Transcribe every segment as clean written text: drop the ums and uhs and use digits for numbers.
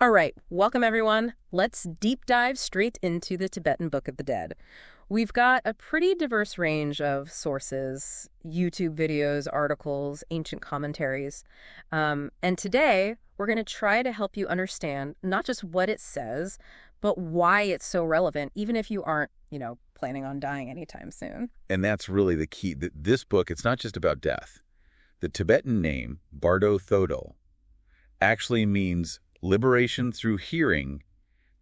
All right, welcome everyone. Let's deep dive straight into the Tibetan Book of the Dead. We've got a pretty diverse range of sources, YouTube videos, articles, ancient commentaries. And today, we're going to try to help you understand not just what it says, but why it's so relevant, even if you aren't, planning on dying anytime soon. And that's really the key. This book, it's not just about death. The Tibetan name, Bardo Thodol, actually means liberation through hearing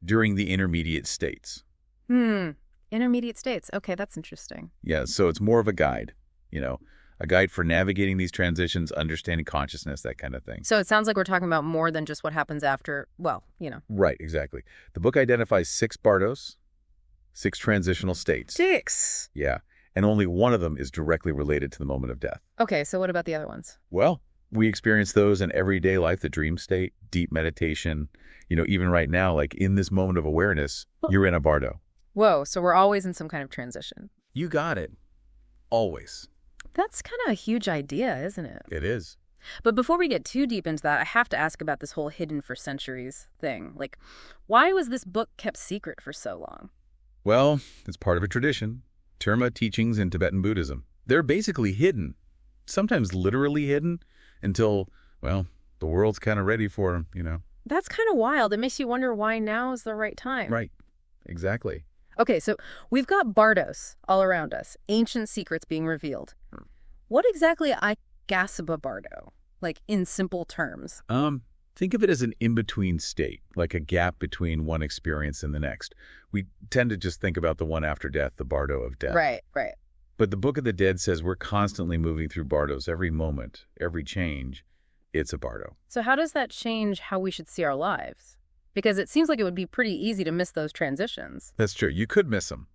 during the intermediate states. Intermediate states. Okay, that's interesting. Yeah, so it's more of a guide, a guide for navigating these transitions, understanding consciousness, that kind of thing. So it sounds like we're talking about more than just what happens after, Right, exactly. The book identifies 6 bardos, 6 transitional states. 6? Yeah, and only one of them is directly related to the moment of death. Okay, so what about the other ones? Well, we experience those in everyday life, the dream state, deep meditation. Even right now, like in this moment of awareness, you're in a bardo. Whoa, so we're always in some kind of transition. You got it. Always. That's kind of a huge idea, isn't it? It is. But before we get too deep into that, I have to ask about this whole hidden for centuries thing. Like, why was this book kept secret for so long? Well, it's part of a tradition. Terma teachings in Tibetan Buddhism. They're basically hidden, sometimes literally hidden, until, the world's kind of ready for them, That's kind of wild. It makes you wonder why now is the right time. Right. Exactly. Okay, so we've got bardos all around us, ancient secrets being revealed. What exactly I Gasaba Bardo, like in simple terms? Think of it as an in-between state, like a gap between one experience and the next. We tend to just think about the one after death, the bardo of death. Right. But the Book of the Dead says we're constantly moving through bardos. Every moment, every change, it's a bardo. So how does that change how we should see our lives? Because it seems like it would be pretty easy to miss those transitions. That's true. You could miss them.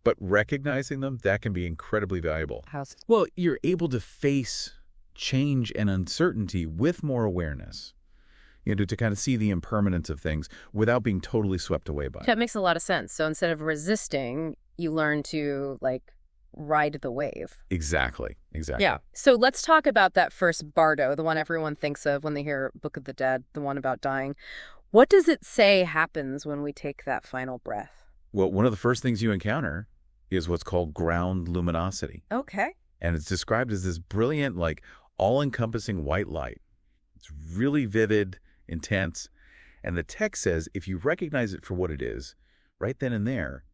But recognizing them, that can be incredibly valuable. Well, you're able to face change and uncertainty with more awareness. To kind of see the impermanence of things without being totally swept away by it. That makes a lot of sense. So instead of resisting, you learn to, ride the wave. Exactly. Yeah. So let's talk about that first bardo, the one everyone thinks of when they hear Book of the Dead, the one about dying. What does it say happens when we take that final breath? Well, one of the first things you encounter is what's called ground luminosity. Okay. And it's described as this brilliant, all-encompassing white light. It's really vivid, intense. And the text says if you recognize it for what it is, right then and there,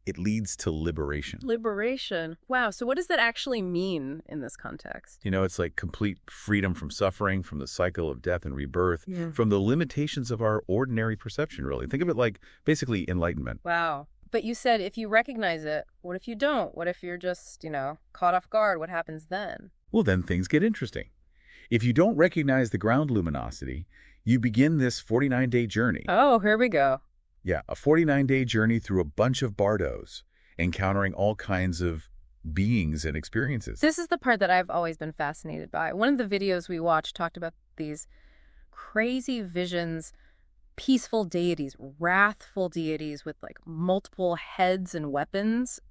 it leads to liberation. Liberation. Wow. So what does that actually mean in this context? It's like complete freedom from suffering, from the cycle of death and rebirth, from the limitations of our ordinary perception, really. Think of it like basically enlightenment. Wow. But you said if you recognize it, what if you don't? What if you're just, caught off guard? What happens then? Well, then things get interesting. If you don't recognize the ground luminosity, you begin this 49-day journey. Oh, here we go. Yeah, a 49-day journey through a bunch of bardos, encountering all kinds of beings and experiences. This is the part that I've always been fascinated by. One of the videos we watched talked about these crazy visions, peaceful deities, wrathful deities with multiple heads and weapons.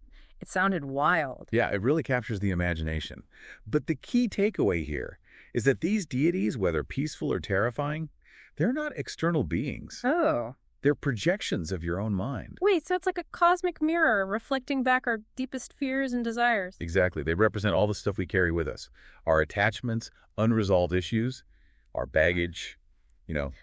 It sounded wild. Yeah, it really captures the imagination. But the key takeaway here is that these deities, whether peaceful or terrifying, they're not external beings. Oh. They're projections of your own mind. Wait, so it's like a cosmic mirror reflecting back our deepest fears and desires. Exactly. They represent all the stuff we carry with us. Our attachments, unresolved issues, our baggage,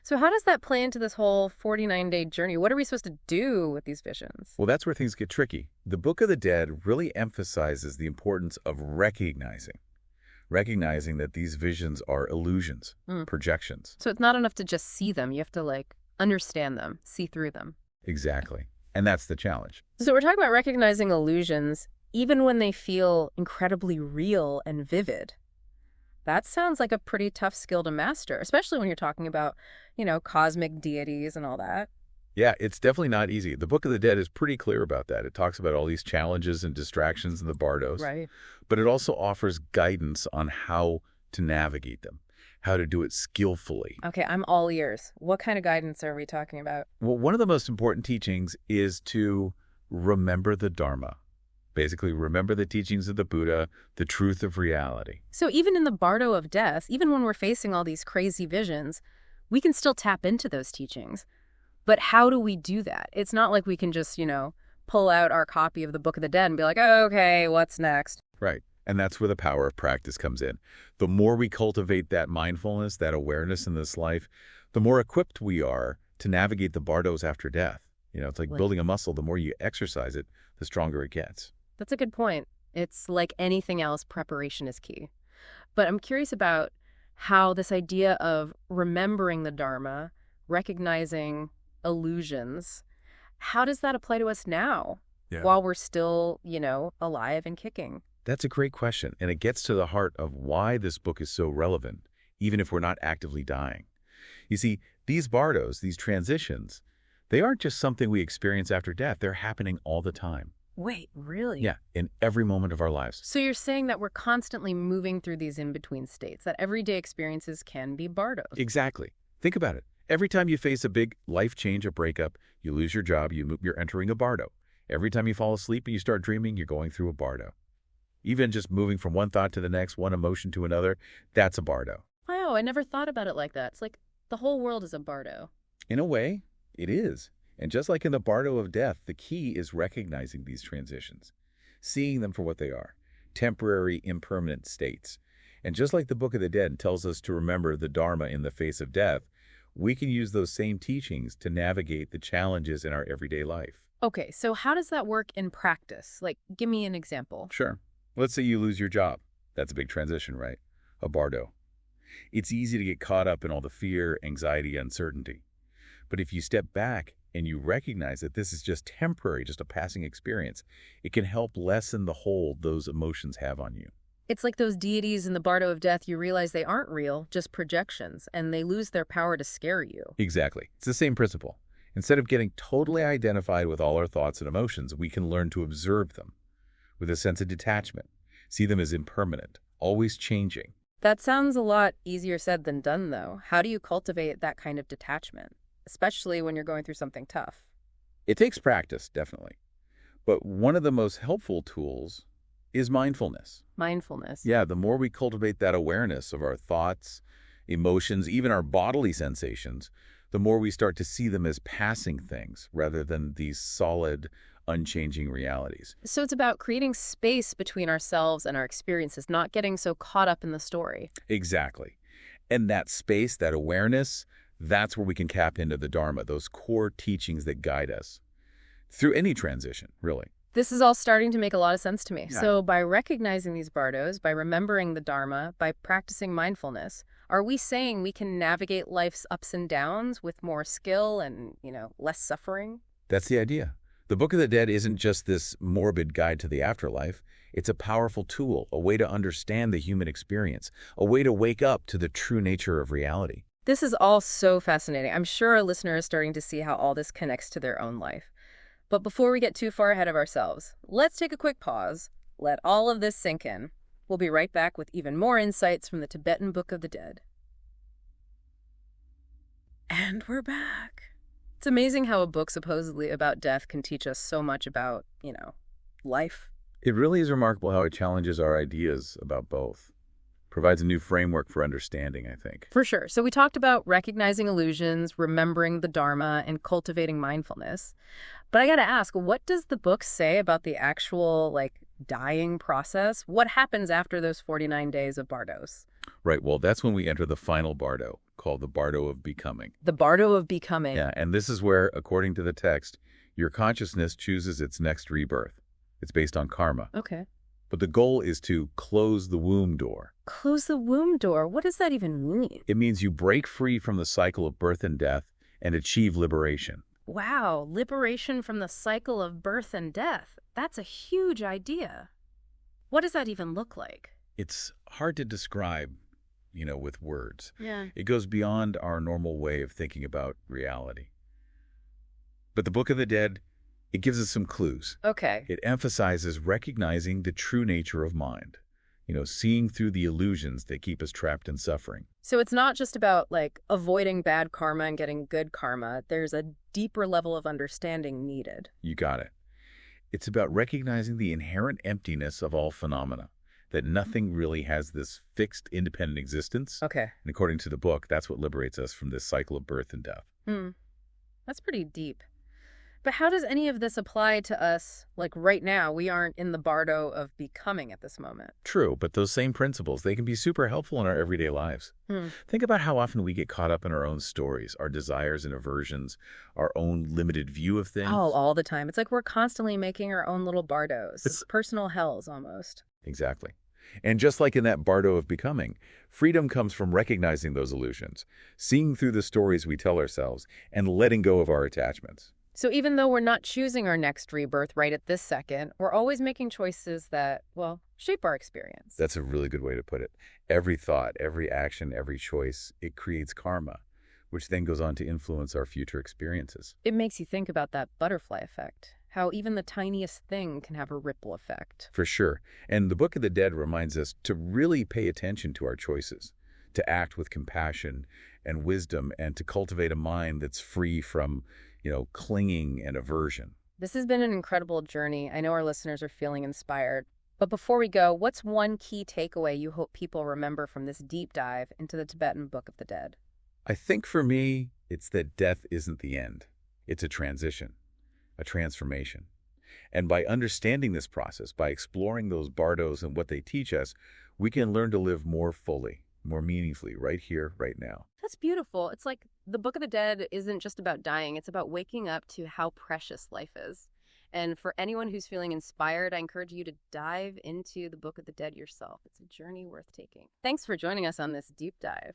So how does that play into this whole 49-day journey? What are we supposed to do with these visions? Well, that's where things get tricky. The Book of the Dead really emphasizes the importance of recognizing that these visions are illusions, projections. So it's not enough to just see them. You have to understand them, see through them. Exactly. And that's the challenge. So we're talking about recognizing illusions even when they feel incredibly real and vivid. That sounds like a pretty tough skill to master, especially when you're talking about, cosmic deities and all that. Yeah, it's definitely not easy. The Book of the Dead is pretty clear about that. It talks about all these challenges and distractions in the bardos. Right. But it also offers guidance on how to navigate them, how to do it skillfully. Okay, I'm all ears. What kind of guidance are we talking about? Well, one of the most important teachings is to remember the Dharma. Basically, remember the teachings of the Buddha, the truth of reality. So even in the bardo of death, even when we're facing all these crazy visions, we can still tap into those teachings. But how do we do that? It's not like we can just, pull out our copy of the Book of the Dead and be like, oh, okay, what's next? Right. And that's where the power of practice comes in. The more we cultivate that mindfulness, that awareness in this life, the more equipped we are to navigate the bardos after death. It's like building a muscle. The more you exercise it, the stronger it gets. That's a good point. It's like anything else, preparation is key. But I'm curious about how this idea of remembering the Dharma, recognizing illusions, how does that apply to us now while we're still, alive and kicking? That's a great question, and it gets to the heart of why this book is so relevant, even if we're not actively dying. You see, these bardos, these transitions, they aren't just something we experience after death. They're happening all the time. Wait, really? Yeah, in every moment of our lives. So you're saying that we're constantly moving through these in-between states, that everyday experiences can be bardos? Exactly. Think about it. Every time you face a big life change, a breakup, you lose your job, you're entering a bardo. Every time you fall asleep and you start dreaming, you're going through a bardo. Even just moving from one thought to the next, one emotion to another, that's a bardo. Wow, I never thought about it like that. It's like the whole world is a bardo. In a way, it is. And just like in the bardo of death, the key is recognizing these transitions, seeing them for what they are, temporary, impermanent states. And just like the Book of the Dead tells us to remember the Dharma in the face of death, we can use those same teachings to navigate the challenges in our everyday life. Okay, so how does that work in practice? Like, give me an example. Sure. Let's say you lose your job. That's a big transition, right? A bardo. It's easy to get caught up in all the fear, anxiety, uncertainty. But if you step back and you recognize that this is just temporary, just a passing experience, it can help lessen the hold those emotions have on you. It's like those deities in the bardo of death, you realize they aren't real, just projections, and they lose their power to scare you. Exactly. It's the same principle. Instead of getting totally identified with all our thoughts and emotions, we can learn to observe them with a sense of detachment, see them as impermanent, always changing. That sounds a lot easier said than done, though. How do you cultivate that kind of detachment, especially when you're going through something tough? It takes practice, definitely. But one of the most helpful tools is mindfulness. Mindfulness. Yeah, the more we cultivate that awareness of our thoughts, emotions, even our bodily sensations, the more we start to see them as passing things rather than these solid, unchanging realities. So it's about creating space between ourselves and our experiences, not getting so caught up in the story. Exactly. And that space, that awareness, that's where we can tap into the Dharma, those core teachings that guide us through any transition, really. This is all starting to make a lot of sense to me. Yeah. So by recognizing these bardos, by remembering the Dharma, by practicing mindfulness, are we saying we can navigate life's ups and downs with more skill and, less suffering? That's the idea. The Book of the Dead isn't just this morbid guide to the afterlife. It's a powerful tool, a way to understand the human experience, a way to wake up to the true nature of reality. This is all so fascinating. I'm sure our listener is starting to see how all this connects to their own life. But before we get too far ahead of ourselves, let's take a quick pause, let all of this sink in. We'll be right back with even more insights from the Tibetan Book of the Dead. And we're back. It's amazing how a book supposedly about death can teach us so much about, life. It really is remarkable how it challenges our ideas about both. Provides a new framework for understanding, I think. For sure. So we talked about recognizing illusions, remembering the Dharma, and cultivating mindfulness. But I got to ask, what does the book say about the actual, dying process? What happens after those 49 days of bardos? Right. Well, that's when we enter the final bardo, called the bardo of becoming. The bardo of becoming. Yeah, and this is where, according to the text, your consciousness chooses its next rebirth. It's based on karma. Okay. But the goal is to close the womb door. Close the womb door? What does that even mean? It means you break free from the cycle of birth and death and achieve liberation. Wow, liberation from the cycle of birth and death. That's a huge idea. What does that even look like? It's hard to describe, with words. Yeah. It goes beyond our normal way of thinking about reality. But the Book of the Dead, it gives us some clues. Okay. It emphasizes recognizing the true nature of mind, seeing through the illusions that keep us trapped in suffering. So it's not just about, avoiding bad karma and getting good karma. There's a deeper level of understanding needed. You got it. It's about recognizing the inherent emptiness of all phenomena, that nothing really has this fixed, independent existence. Okay. And according to the book, that's what liberates us from this cycle of birth and death. That's pretty deep. But how does any of this apply to us? Like right now, we aren't in the bardo of becoming at this moment. True, but those same principles, they can be super helpful in our everyday lives. Hmm. Think about how often we get caught up in our own stories, our desires and aversions, our own limited view of Oh, things. all the time. It's like we're constantly making our own little bardos, It's personal hells almost. exactly. And just like in that bardo of becoming, freedom comes from recognizing those illusions, seeing through the stories we tell ourselves, and letting go of our attachments. So even though we're not choosing our next rebirth right at this second, we're always making choices that, well, shape our experience. That's a really good way to put it. Every thought, every action, every choice, it creates karma, which then goes on to influence our future experiences. It makes you think about that butterfly effect, how even the tiniest thing can have a ripple effect. For sure. And the Book of the Dead reminds us to really pay attention to our choices, to act with compassion and wisdom, and to cultivate a mind that's free from, clinging and aversion. This has been an incredible journey. I know our listeners are feeling inspired. But before we go, what's one key takeaway you hope people remember from this deep dive into the Tibetan Book of the Dead? I think for me, it's that death isn't the end. It's a transition, a transformation. And by understanding this process, by exploring those bardos and what they teach us, we can learn to live more fully, more meaningfully, right here, right now. That's beautiful. It's like the Book of the Dead isn't just about dying. It's about waking up to how precious life is. And for anyone who's feeling inspired, I encourage you to dive into the Book of the Dead yourself. It's a journey worth taking. Thanks for joining us on this deep dive.